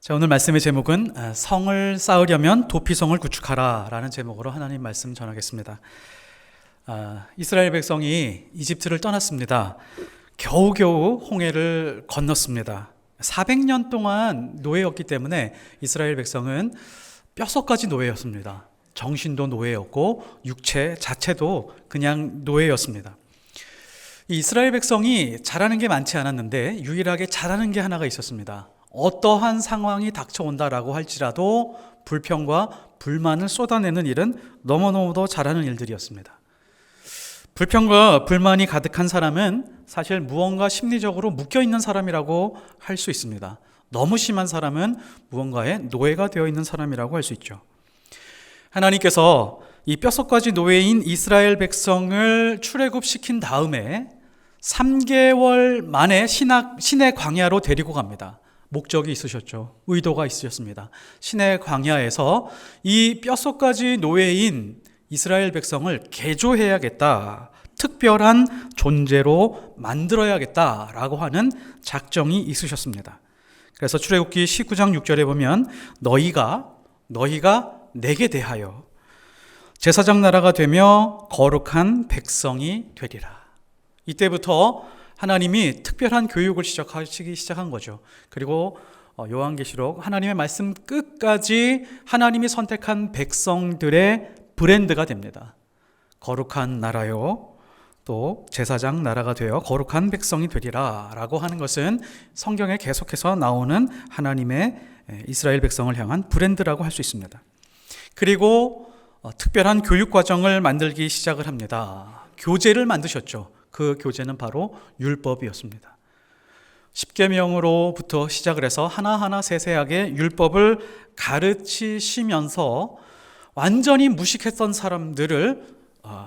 자, 오늘 말씀의 제목은 성을 쌓으려면 도피성을 구축하라 라는 제목으로 하나님 말씀 전하겠습니다. 이스라엘 백성이 이집트를 떠났습니다. 겨우겨우 홍해를 건넜습니다. 400년 동안 노예였기 때문에 이스라엘 백성은 뼛속까지 노예였습니다. 정신도 노예였고 육체 자체도 그냥 노예였습니다. 이 이스라엘 백성이 잘하는 게 많지 않았는데 유일하게 잘하는 게 하나가 있었습니다. 어떠한 상황이 닥쳐온다라고 할지라도 불평과 불만을 쏟아내는 일은 너무너무도 잘하는 일들이었습니다. 불평과 불만이 가득한 사람은 사실 무언가 심리적으로 묶여있는 사람이라고 할 수 있습니다. 너무 심한 사람은 무언가의 노예가 되어 있는 사람이라고 할 수 있죠. 하나님께서 이 뼛속까지 노예인 이스라엘 백성을 출애굽시킨 다음에 3개월 만에 시내 광야로 데리고 갑니다. 목적이 있으셨죠. 의도가 있으셨습니다. 시내 광야에서 이 뼛속까지 노예인 이스라엘 백성을 개조해야겠다, 특별한 존재로 만들어야겠다라고 하는 작정이 있으셨습니다. 그래서 출애굽기 19장 6절에 보면 너희가 내게 대하여 제사장 나라가 되며 거룩한 백성이 되리라. 이때부터 하나님이 특별한 교육을 시작하시기 시작한 거죠. 그리고 요한계시록 하나님의 말씀 끝까지 하나님이 선택한 백성들의 브랜드가 됩니다. 거룩한 나라요, 또 제사장 나라가 되어 거룩한 백성이 되리라 라고 하는 것은 성경에 계속해서 나오는 하나님의 이스라엘 백성을 향한 브랜드라고 할 수 있습니다. 그리고 특별한 교육 과정을 만들기 시작을 합니다. 교재를 만드셨죠. 그 교재는 바로 율법이었습니다. 십계명으로부터 시작을 해서 하나하나 세세하게 율법을 가르치시면서 완전히 무식했던 사람들을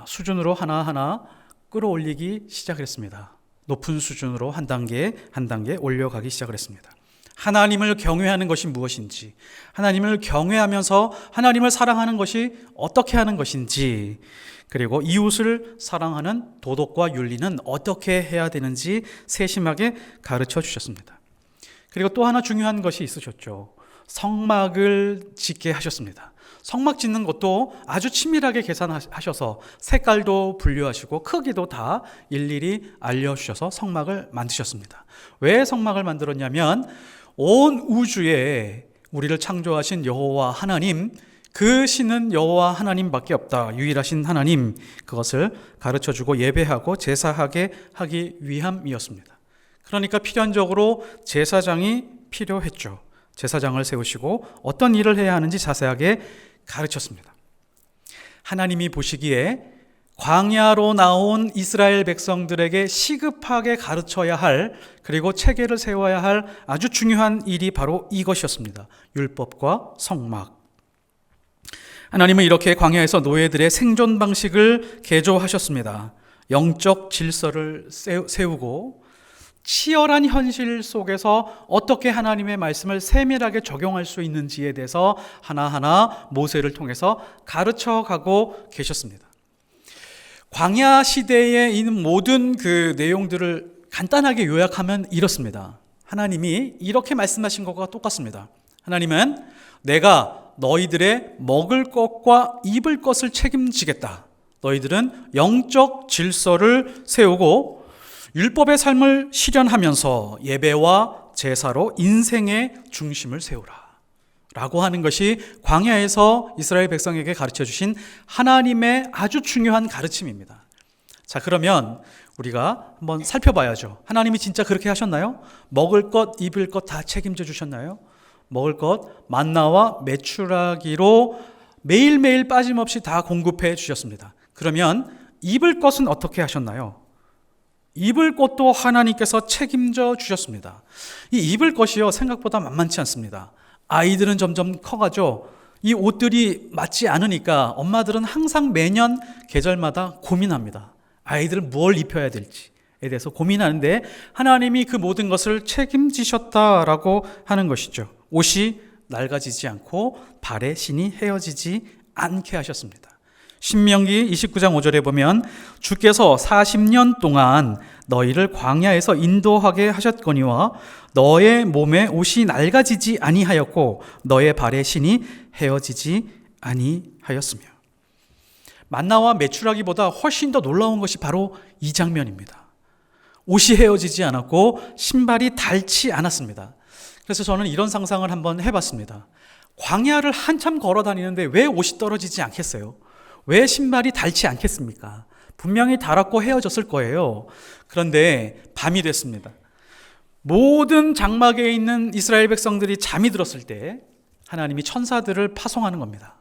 수준으로 하나하나 끌어올리기 시작을 했습니다. 높은 수준으로 한 단계 한 단계 올려가기 시작을 했습니다. 하나님을 경외하는 것이 무엇인지, 하나님을 경외하면서 하나님을 사랑하는 것이 어떻게 하는 것인지, 그리고 이웃을 사랑하는 도덕과 윤리는 어떻게 해야 되는지 세심하게 가르쳐 주셨습니다. 그리고 또 하나 중요한 것이 있으셨죠. 성막을 짓게 하셨습니다. 성막 짓는 것도 아주 치밀하게 계산하셔서 색깔도 분류하시고 크기도 다 일일이 알려주셔서 성막을 만드셨습니다. 왜 성막을 만들었냐면 온 우주에 우리를 창조하신 여호와 하나님, 그 신은 여호와 하나님밖에 없다. 유일하신 하나님, 그것을 가르쳐주고 예배하고 제사하게 하기 위함이었습니다. 그러니까 필연적으로 제사장이 필요했죠. 제사장을 세우시고 어떤 일을 해야 하는지 자세하게 가르쳤습니다. 하나님이 보시기에 광야로 나온 이스라엘 백성들에게 시급하게 가르쳐야 할, 그리고 체계를 세워야 할 아주 중요한 일이 바로 이것이었습니다. 율법과 성막. 하나님은 이렇게 광야에서 노예들의 생존 방식을 개조하셨습니다. 영적 질서를 세우고 치열한 현실 속에서 어떻게 하나님의 말씀을 세밀하게 적용할 수 있는지에 대해서 하나하나 모세를 통해서 가르쳐가고 계셨습니다. 광야 시대에 있는 모든 그 내용들을 간단하게 요약하면 이렇습니다. 하나님이 이렇게 말씀하신 것과 똑같습니다. 하나님은 내가 너희들의 먹을 것과 입을 것을 책임지겠다. 너희들은 영적 질서를 세우고 율법의 삶을 실현하면서 예배와 제사로 인생의 중심을 세우라 라고 하는 것이 광야에서 이스라엘 백성에게 가르쳐 주신 하나님의 아주 중요한 가르침입니다. 자, 그러면 우리가 한번 살펴봐야죠. 하나님이 진짜 그렇게 하셨나요? 먹을 것, 입을 것 다 책임져 주셨나요? 먹을 것 만나와 메추라기로 매일매일 빠짐없이 다 공급해 주셨습니다. 그러면 입을 것은 어떻게 하셨나요? 입을 것도 하나님께서 책임져 주셨습니다. 이 입을 것이요, 생각보다 만만치 않습니다. 아이들은 점점 커가죠. 이 옷들이 맞지 않으니까 엄마들은 항상 매년 계절마다 고민합니다. 아이들은 뭘 입혀야 될지에 대해서 고민하는데 하나님이 그 모든 것을 책임지셨다라고 하는 것이죠. 옷이 낡아지지 않고 발에 신이 헤어지지 않게 하셨습니다. 신명기 29장 5절에 보면 주께서 40년 동안 너희를 광야에서 인도하게 하셨거니와 너의 몸에 옷이 낡아지지 아니하였고 너의 발에 신이 헤어지지 아니하였으며. 만나와 메추라기보다 훨씬 더 놀라운 것이 바로 이 장면입니다. 옷이 헤어지지 않았고 신발이 닳지 않았습니다. 그래서 저는 이런 상상을 한번 해봤습니다. 광야를 한참 걸어 다니는데 왜 옷이 떨어지지 않겠어요? 왜 신발이 닳지 않겠습니까? 분명히 닳았고 헤어졌을 거예요. 그런데 밤이 됐습니다. 모든 장막에 있는 이스라엘 백성들이 잠이 들었을 때 하나님이 천사들을 파송하는 겁니다.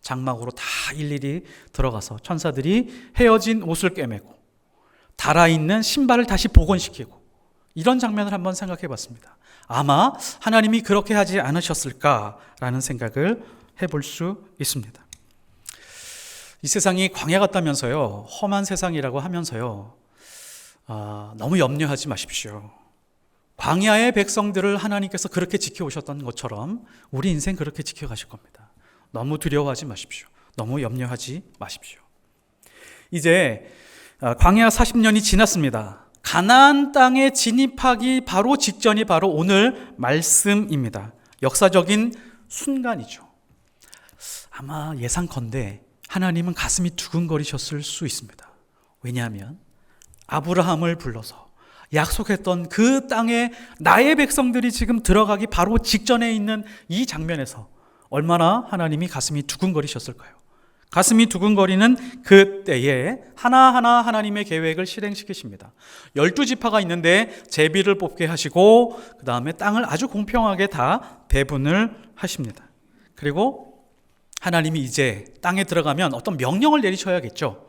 장막으로 다 일일이 들어가서 천사들이 헤어진 옷을 꿰매고 닳아있는 신발을 다시 복원시키고, 이런 장면을 한번 생각해 봤습니다. 아마 하나님이 그렇게 하지 않으셨을까라는 생각을 해볼 수 있습니다. 이 세상이 광야 같다면서요, 험한 세상이라고 하면서요, 너무 염려하지 마십시오. 광야의 백성들을 하나님께서 그렇게 지켜오셨던 것처럼 우리 인생 그렇게 지켜가실 겁니다. 너무 두려워하지 마십시오. 너무 염려하지 마십시오. 이제 광야 40년이 지났습니다. 가나안 땅에 진입하기 바로 직전이 바로 오늘 말씀입니다. 역사적인 순간이죠. 아마 예상컨대 하나님은 가슴이 두근거리셨을 수 있습니다. 왜냐하면 아브라함을 불러서 약속했던 그 땅에 나의 백성들이 지금 들어가기 바로 직전에 있는 이 장면에서 얼마나 하나님이 가슴이 두근거리셨을까요? 가슴이 두근거리는 그때에 하나하나 하나님의 계획을 실행시키십니다. 12지파가 있는데 제비를 뽑게 하시고 그 다음에 땅을 아주 공평하게 다 배분을 하십니다. 그리고 하나님이 이제 땅에 들어가면 어떤 명령을 내리셔야겠죠.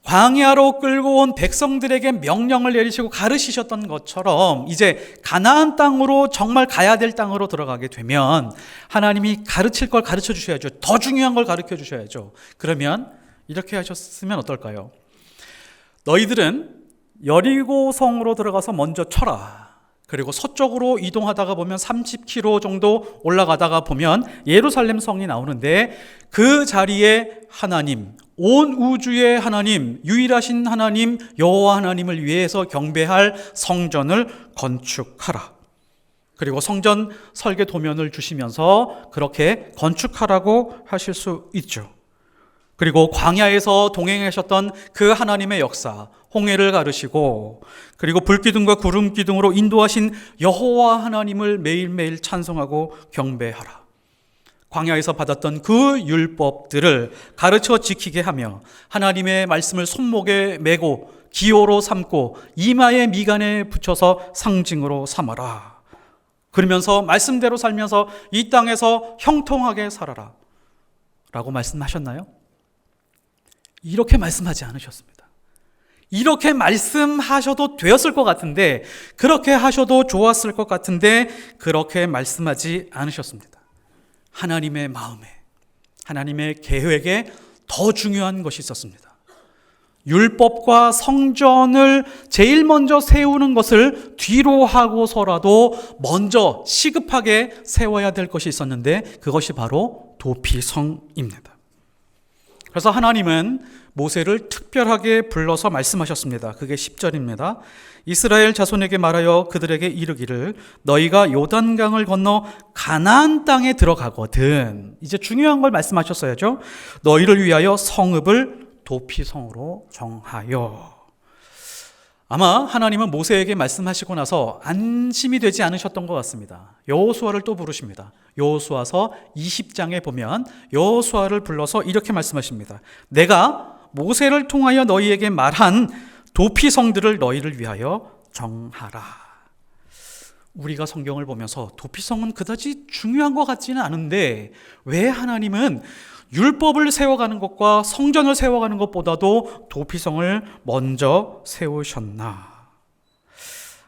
광야로 끌고 온 백성들에게 명령을 내리시고 가르치셨던 것처럼 이제 가나안 땅으로 정말 가야 될 땅으로 들어가게 되면 하나님이 가르칠 걸 가르쳐 주셔야죠. 더 중요한 걸 가르쳐 주셔야죠. 그러면 이렇게 하셨으면 어떨까요? 너희들은 여리고성으로 들어가서 먼저 쳐라. 그리고 서쪽으로 이동하다가 보면 30km 정도 올라가다가 보면 예루살렘 성이 나오는데 그 자리에 하나님, 온 우주의 하나님, 유일하신 하나님 여호와 하나님을 위해서 경배할 성전을 건축하라. 그리고 성전 설계 도면을 주시면서 그렇게 건축하라고 하실 수 있죠. 그리고 광야에서 동행하셨던 그 하나님의 역사, 홍해를 가르시고 그리고 불기둥과 구름기둥으로 인도하신 여호와 하나님을 매일매일 찬송하고 경배하라. 광야에서 받았던 그 율법들을 가르쳐 지키게 하며 하나님의 말씀을 손목에 메고 기호로 삼고 이마에 미간에 붙여서 상징으로 삼아라. 그러면서 말씀대로 살면서 이 땅에서 형통하게 살아라 라고 말씀하셨나요? 이렇게 말씀하지 않으셨습니다. 이렇게 말씀하셔도 되었을 것 같은데, 그렇게 하셔도 좋았을 것 같은데 그렇게 말씀하지 않으셨습니다. 하나님의 마음에, 하나님의 계획에 더 중요한 것이 있었습니다. 율법과 성전을 제일 먼저 세우는 것을 뒤로 하고서라도 먼저 시급하게 세워야 될 것이 있었는데 그것이 바로 도피성입니다. 그래서 하나님은 모세를 특별하게 불러서 말씀하셨습니다. 그게 10절입니다. 이스라엘 자손에게 말하여 그들에게 이르기를 너희가 요단강을 건너 가나안 땅에 들어가거든. 이제 중요한 걸 말씀하셨어야죠. 너희를 위하여 성읍을 도피성으로 정하여. 아마 하나님은 모세에게 말씀하시고 나서 안심이 되지 않으셨던 것 같습니다. 여호수아를 또 부르십니다. 여호수아서 20장에 보면 여호수아를 불러서 이렇게 말씀하십니다. 내가 모세를 통하여 너희에게 말한 도피성들을 너희를 위하여 정하라. 우리가 성경을 보면서 도피성은 그다지 중요한 것 같지는 않은데 왜 하나님은 율법을 세워가는 것과 성전을 세워가는 것보다도 도피성을 먼저 세우셨나?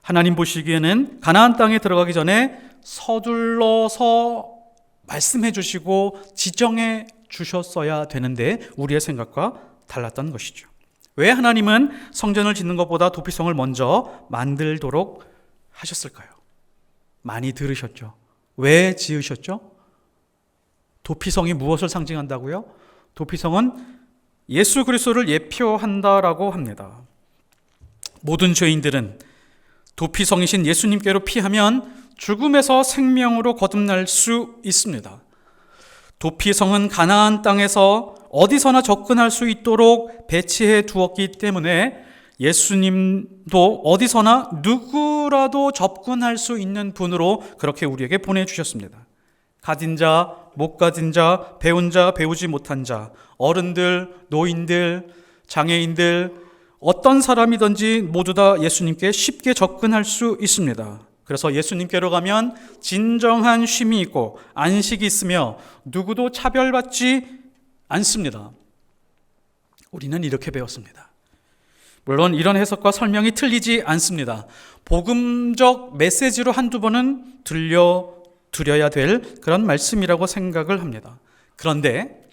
하나님 보시기에는 가나안 땅에 들어가기 전에 서둘러서 말씀해 주시고 지정해 주셨어야 되는데 우리의 생각과 달랐던 것이죠. 왜 하나님은 성전을 짓는 것보다 도피성을 먼저 만들도록 하셨을까요? 많이 들으셨죠? 왜 지으셨죠? 도피성이 무엇을 상징한다고요? 도피성은 예수 그리스도를 예표한다라고 합니다. 모든 죄인들은 도피성이신 예수님께로 피하면 죽음에서 생명으로 거듭날 수 있습니다. 도피성은 가나안 땅에서 어디서나 접근할 수 있도록 배치해 두었기 때문에 예수님도 어디서나 누구라도 접근할 수 있는 분으로 그렇게 우리에게 보내주셨습니다. 가진 자, 못 가진 자, 배운 자, 배우지 못한 자, 어른들, 노인들, 장애인들, 어떤 사람이든지 모두 다 예수님께 쉽게 접근할 수 있습니다. 그래서 예수님께로 가면 진정한 쉼이 있고 안식이 있으며 누구도 차별받지 않습니다. 우리는 이렇게 배웠습니다. 물론 이런 해석과 설명이 틀리지 않습니다. 복음적 메시지로 한두 번은 들려드려야 될 그런 말씀이라고 생각을 합니다. 그런데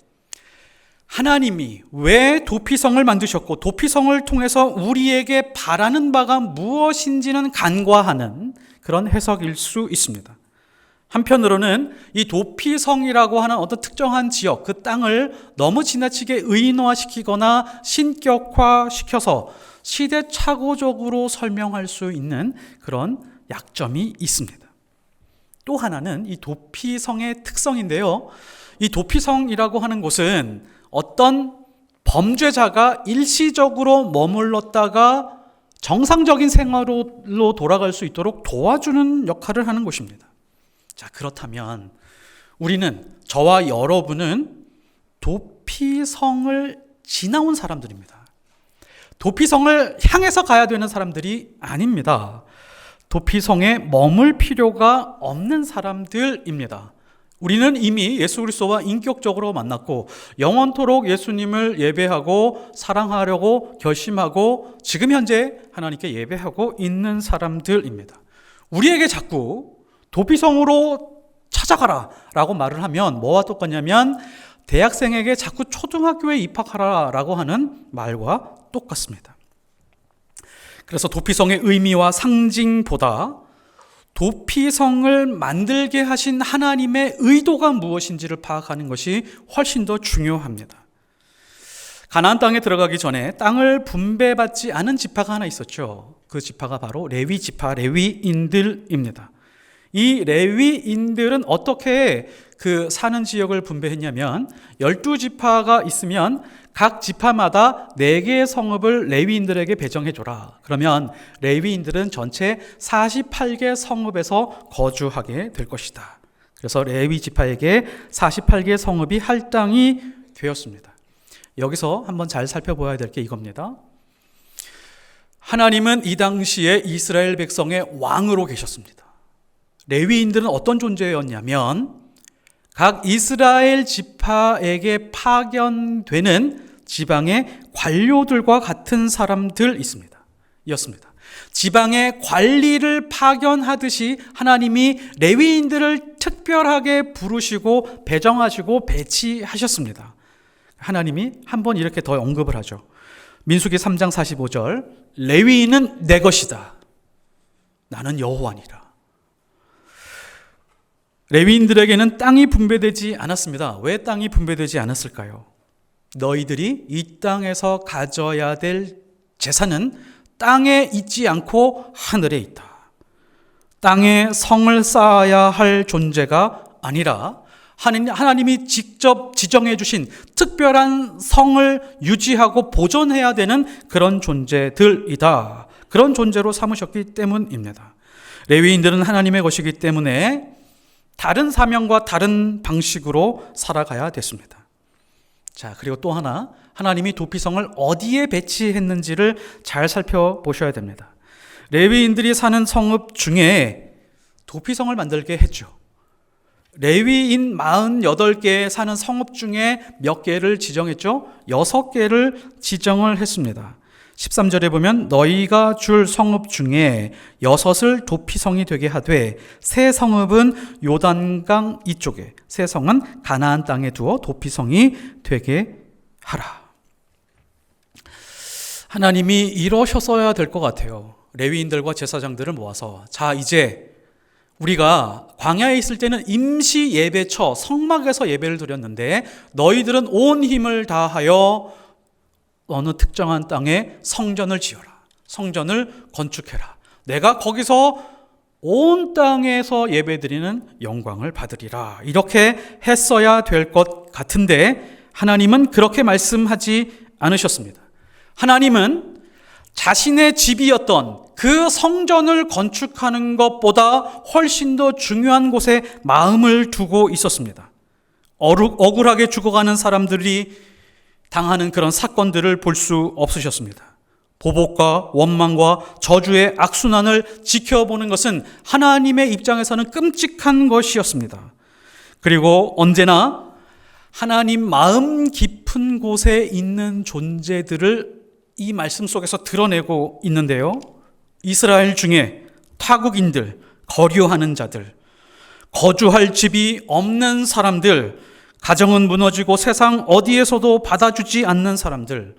하나님이 왜 도피성을 만드셨고 도피성을 통해서 우리에게 바라는 바가 무엇인지는 간과하는 그런 해석일 수 있습니다. 한편으로는 이 도피성이라고 하는 어떤 특정한 지역, 그 땅을 너무 지나치게 의인화시키거나 신격화시켜서 시대착오적으로 설명할 수 있는 그런 약점이 있습니다. 또 하나는 이 도피성의 특성인데요. 이 도피성이라고 하는 곳은 어떤 범죄자가 일시적으로 머물렀다가 정상적인 생활로 돌아갈 수 있도록 도와주는 역할을 하는 곳입니다. 자, 그렇다면 우리는, 저와 여러분은 도피성을 지나온 사람들입니다. 도피성을 향해서 가야 되는 사람들이 아닙니다. 도피성에 머물 필요가 없는 사람들입니다. 우리는 이미 예수 그리스도와 인격적으로 만났고 영원토록 예수님을 예배하고 사랑하려고 결심하고 지금 현재 하나님께 예배하고 있는 사람들입니다. 우리에게 자꾸 도피성으로 찾아가라 라고 말을 하면 뭐와 똑같냐면 대학생에게 자꾸 초등학교에 입학하라 라고 하는 말과 똑같습니다. 그래서 도피성의 의미와 상징보다 도피성을 만들게 하신 하나님의 의도가 무엇인지를 파악하는 것이 훨씬 더 중요합니다. 가나안 땅에 들어가기 전에 땅을 분배받지 않은 지파가 하나 있었죠. 그 지파가 바로 레위 지파, 레위인들입니다. 이 레위인들은 어떻게 그 사는 지역을 분배했냐면 12지파가 있으면 각 지파마다 4개의 성읍을 레위인들에게 배정해줘라. 그러면 레위인들은 전체 48개 성읍에서 거주하게 될 것이다. 그래서 레위 지파에게 48개 성읍이 할당이 되었습니다. 여기서 한번 잘 살펴봐야 될 게 이겁니다. 하나님은 이 당시에 이스라엘 백성의 왕으로 계셨습니다. 레위인들은 어떤 존재였냐면 각 이스라엘 지파에게 파견되는 지방의 관료들과 같은 사람들 였습니다. 지방의 관리를 파견하듯이 하나님이 레위인들을 특별하게 부르시고 배정하시고 배치하셨습니다. 하나님이 한번 이렇게 더 언급을 하죠. 민수기 3장 45절, 레위인은 내 것이다. 나는 여호와니라. 레위인들에게는 땅이 분배되지 않았습니다. 왜 땅이 분배되지 않았을까요? 너희들이 이 땅에서 가져야 될 재산은 땅에 있지 않고 하늘에 있다. 땅에 성을 쌓아야 할 존재가 아니라 하나님이 직접 지정해 주신 특별한 성을 유지하고 보존해야 되는 그런 존재들이다. 그런 존재로 삼으셨기 때문입니다. 레위인들은 하나님의 것이기 때문에 다른 사명과 다른 방식으로 살아가야 됐습니다. 자, 그리고 또 하나, 하나님이 도피성을 어디에 배치했는지를 잘 살펴보셔야 됩니다. 레위인들이 사는 성읍 중에 도피성을 만들게 했죠. 레위인 48개 사는 성읍 중에 몇 개를 지정했죠? 6개를 지정을 했습니다. 13절에 보면 너희가 줄 성읍 중에 6을 도피성이 되게 하되 세 성읍은 요단강 이쪽에, 세 성은 가나안 땅에 두어 도피성이 되게 하라. 하나님이 이러셨어야 될 것 같아요. 레위인들과 제사장들을 모아서 자, 이제 우리가 광야에 있을 때는 임시 예배처 성막에서 예배를 드렸는데 너희들은 온 힘을 다하여 어느 특정한 땅에 성전을 지어라. 성전을 건축해라. 내가 거기서 온 땅에서 예배드리는 영광을 받으리라. 이렇게 했어야 될 것 같은데 하나님은 그렇게 말씀하지 않으셨습니다. 하나님은 자신의 집이었던 그 성전을 건축하는 것보다 훨씬 더 중요한 곳에 마음을 두고 있었습니다. 억울하게 죽어가는 사람들이 당하는 그런 사건들을 볼 수 없으셨습니다. 보복과 원망과 저주의 악순환을 지켜보는 것은 하나님의 입장에서는 끔찍한 것이었습니다. 그리고 언제나 하나님 마음 깊은 곳에 있는 존재들을 이 말씀 속에서 드러내고 있는데요. 이스라엘 중에 타국인들, 거류하는 자들, 거주할 집이 없는 사람들, 가정은 무너지고 세상 어디에서도 받아주지 않는 사람들,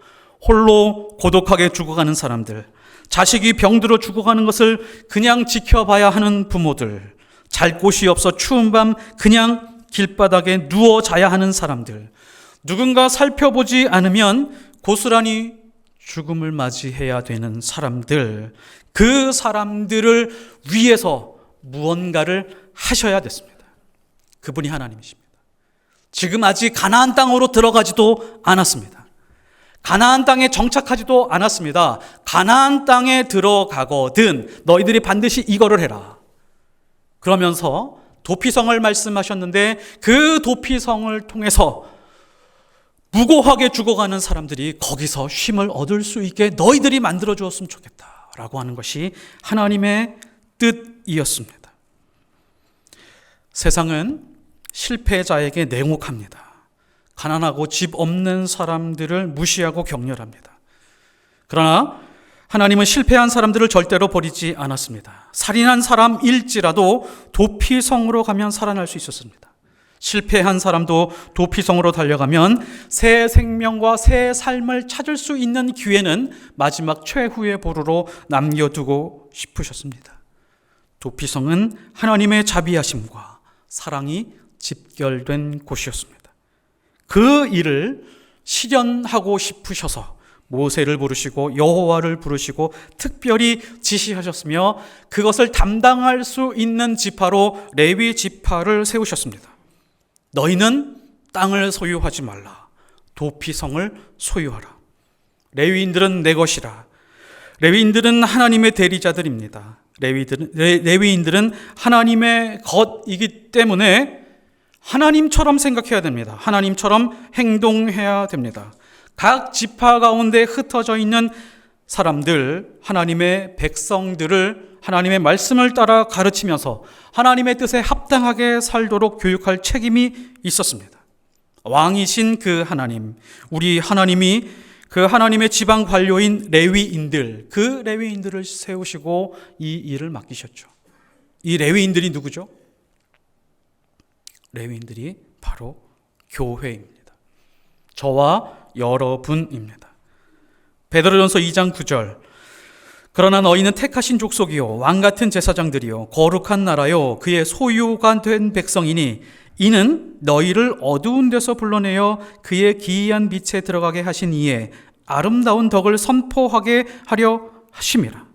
홀로 고독하게 죽어가는 사람들, 자식이 병들어 죽어가는 것을 그냥 지켜봐야 하는 부모들, 잘 곳이 없어 추운 밤 그냥 길바닥에 누워 자야 하는 사람들, 누군가 살펴보지 않으면 고스란히 죽음을 맞이해야 되는 사람들, 그 사람들을 위해서 무언가를 하셔야 됐습니다. 그분이 하나님이십니다. 지금 아직 가나안 땅으로 들어가지도 않았습니다. 가나안 땅에 정착하지도 않았습니다. 가나안 땅에 들어가거든 너희들이 반드시 이거를 해라. 그러면서 도피성을 말씀하셨는데 그 도피성을 통해서 무고하게 죽어가는 사람들이 거기서 쉼을 얻을 수 있게 너희들이 만들어 주었으면 좋겠다라고 하는 것이 하나님의 뜻이었습니다. 세상은 실패자에게 냉혹합니다. 가난하고 집 없는 사람들을 무시하고 격렬합니다. 그러나 하나님은 실패한 사람들을 절대로 버리지 않았습니다. 살인한 사람일지라도 도피성으로 가면 살아날 수 있었습니다. 실패한 사람도 도피성으로 달려가면 새 생명과 새 삶을 찾을 수 있는 기회는 마지막 최후의 보루로 남겨두고 싶으셨습니다. 도피성은 하나님의 자비하심과 사랑이 집결된 곳이었습니다. 그 일을 실현하고 싶으셔서 모세를 부르시고 여호와를 부르시고 특별히 지시하셨으며 그것을 담당할 수 있는 지파로 레위 지파를 세우셨습니다. 너희는 땅을 소유하지 말라. 도피성을 소유하라. 레위인들은 내 것이라. 레위인들은 하나님의 대리자들입니다. 레위인들은 하나님의 것이기 때문에 하나님처럼 생각해야 됩니다. 하나님처럼 행동해야 됩니다. 각 지파 가운데 흩어져 있는 사람들, 하나님의 백성들을 하나님의 말씀을 따라 가르치면서 하나님의 뜻에 합당하게 살도록 교육할 책임이 있었습니다. 왕이신 그 하나님, 우리 하나님이 그 하나님의 지방 관료인 레위인들, 그 레위인들을 세우시고 이 일을 맡기셨죠. 이 레위인들이 누구죠? 레위인들이 바로 교회입니다. 저와 여러분입니다. 베드로전서 2장 9절 그러나 너희는 택하신 족속이요 왕같은 제사장들이요 거룩한 나라요 그의 소유가 된 백성이니 이는 너희를 어두운 데서 불러내어 그의 기이한 빛에 들어가게 하신 이에 아름다운 덕을 선포하게 하려 하심이라.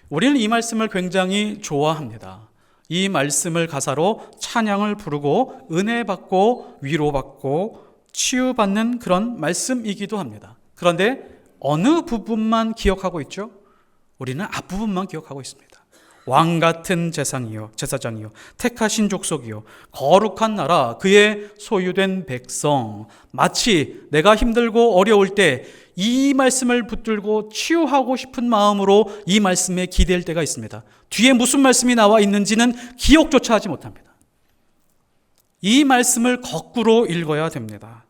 우리는 이 말씀을 굉장히 좋아합니다. 이 말씀을 가사로 찬양을 부르고 은혜 받고 위로받고 치유받는 그런 말씀이기도 합니다. 그런데 어느 부분만 기억하고 있죠? 우리는 앞부분만 기억하고 있습니다. 왕 같은 제사장이요 택하신 족속이요 거룩한 나라 그의 소유된 백성. 마치 내가 힘들고 어려울 때 이 말씀을 붙들고 치유하고 싶은 마음으로 이 말씀에 기댈 때가 있습니다. 뒤에 무슨 말씀이 나와 있는지는 기억조차 하지 못합니다. 이 말씀을 거꾸로 읽어야 됩니다.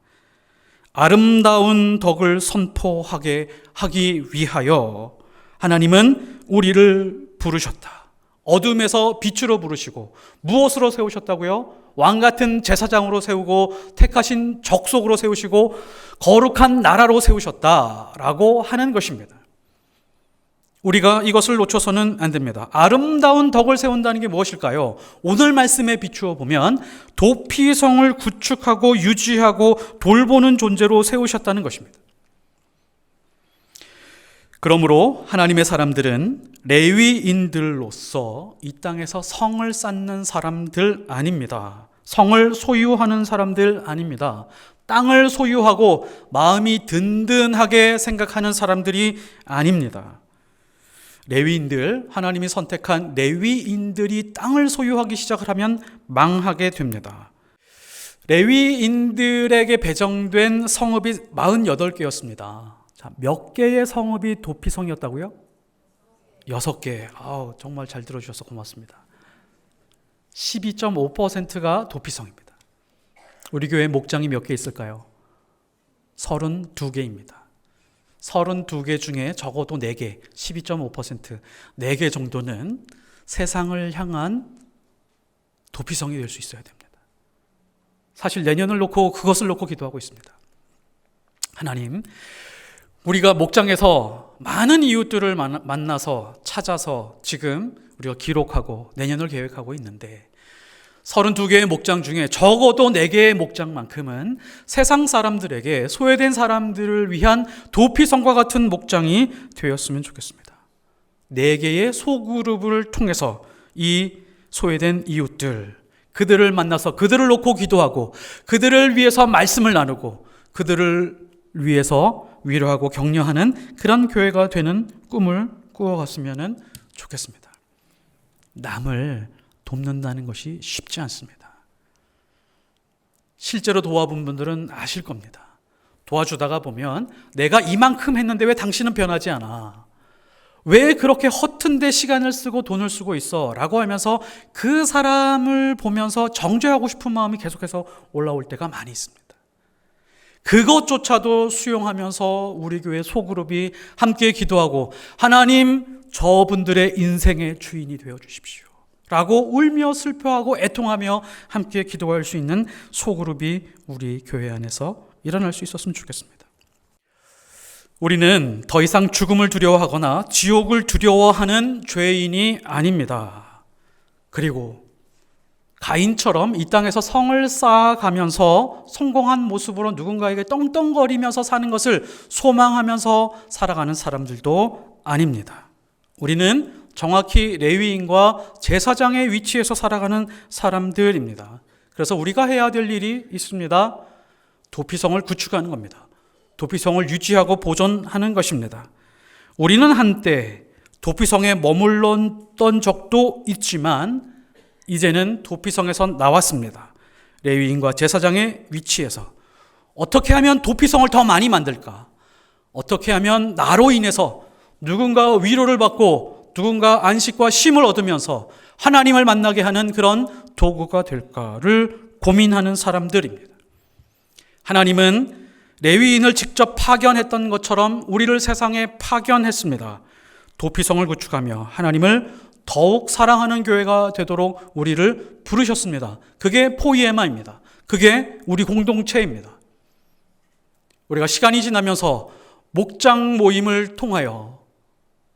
아름다운 덕을 선포하게 하기 위하여 하나님은 우리를 부르셨다. 어둠에서 빛으로 부르시고 무엇으로 세우셨다고요? 왕같은 제사장으로 세우고 택하신 족속으로 세우시고 거룩한 나라로 세우셨다라고 하는 것입니다. 우리가 이것을 놓쳐서는 안 됩니다. 아름다운 덕을 세운다는 게 무엇일까요? 오늘 말씀에 비추어 보면 도피성을 구축하고 유지하고 돌보는 존재로 세우셨다는 것입니다. 그러므로 하나님의 사람들은 레위인들로서 이 땅에서 성을 쌓는 사람들 아닙니다. 성을 소유하는 사람들 아닙니다. 땅을 소유하고 마음이 든든하게 생각하는 사람들이 아닙니다. 레위인들, 하나님이 선택한 레위인들이 땅을 소유하기 시작을 하면 망하게 됩니다. 레위인들에게 배정된 성읍이 48개였습니다. 자, 몇 개의 성읍이 도피성이었다고요? 6개. 정말 잘 들어주셔서 고맙습니다. 12.5%가 도피성입니다. 우리 교회 목장이 몇 개 있을까요? 32개입니다. 32개 중에 적어도 4개, 12.5%, 4개 정도는 세상을 향한 도피성이 될 수 있어야 됩니다. 사실 내년을 놓고 그것을 놓고 기도하고 있습니다. 하나님, 우리가 목장에서 많은 이웃들을 만나서 찾아서 지금 우리가 기록하고 내년을 계획하고 있는데 32개의 목장 중에 적어도 4개의 목장만큼은 세상 사람들에게 소외된 사람들을 위한 도피성과 같은 목장이 되었으면 좋겠습니다. 4개의 소그룹을 통해서 이 소외된 이웃들, 그들을 만나서 그들을 놓고 기도하고 그들을 위해서 말씀을 나누고 그들을 위해서 위로하고 격려하는 그런 교회가 되는 꿈을 꾸어갔으면 좋겠습니다. 남을 돕는다는 것이 쉽지 않습니다. 실제로 도와본 분들은 아실 겁니다. 도와주다가 보면 내가 이만큼 했는데 왜 당신은 변하지 않아? 왜 그렇게 허튼데 시간을 쓰고 돈을 쓰고 있어? 라고 하면서 그 사람을 보면서 정죄하고 싶은 마음이 계속해서 올라올 때가 많이 있습니다. 그것조차도 수용하면서 우리 교회 소그룹이 함께 기도하고 하나님, 저분들의 인생의 주인이 되어 주십시오 라고 울며 슬퍼하고 애통하며 함께 기도할 수 있는 소그룹이 우리 교회 안에서 일어날 수 있었으면 좋겠습니다. 우리는 더 이상 죽음을 두려워하거나 지옥을 두려워하는 죄인이 아닙니다. 그리고 가인처럼 이 땅에서 성을 쌓아가면서 성공한 모습으로 누군가에게 떵떵거리면서 사는 것을 소망하면서 살아가는 사람들도 아닙니다. 우리는 정확히 레위인과 제사장의 위치에서 살아가는 사람들입니다. 그래서 우리가 해야 될 일이 있습니다. 도피성을 구축하는 겁니다. 도피성을 유지하고 보존하는 것입니다. 우리는 한때 도피성에 머물렀던 적도 있지만 이제는 도피성에서 나왔습니다. 레위인과 제사장의 위치에서 어떻게 하면 도피성을 더 많이 만들까? 어떻게 하면 나로 인해서 누군가 위로를 받고 누군가 안식과 쉼을 얻으면서 하나님을 만나게 하는 그런 도구가 될까를 고민하는 사람들입니다. 하나님은 레위인을 직접 파견했던 것처럼 우리를 세상에 파견했습니다. 도피성을 구축하며 하나님을 더욱 사랑하는 교회가 되도록 우리를 부르셨습니다. 그게 포이에마입니다. 그게 우리 공동체입니다. 우리가 시간이 지나면서 목장 모임을 통하여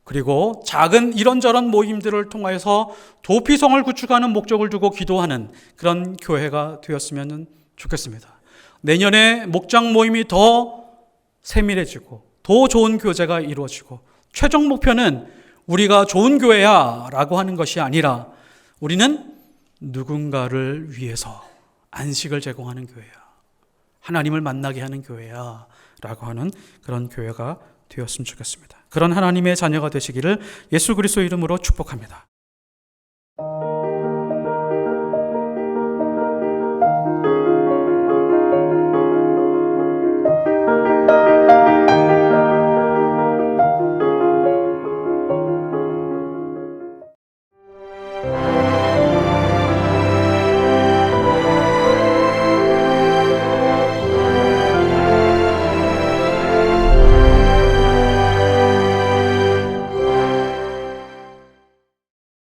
그리고 작은 이런저런 모임들을 통해서 도피성을 구축하는 목적을 두고 기도하는 그런 교회가 되었으면 좋겠습니다. 내년에 목장 모임이 더 세밀해지고 더 좋은 교제가 이루어지고 최종 목표는 우리가 좋은 교회야 라고 하는 것이 아니라 우리는 누군가를 위해서 안식을 제공하는 교회야, 하나님을 만나게 하는 교회야 라고 하는 그런 교회가 되었으면 좋겠습니다. 그런 하나님의 자녀가 되시기를 예수 그리스도 이름으로 축복합니다.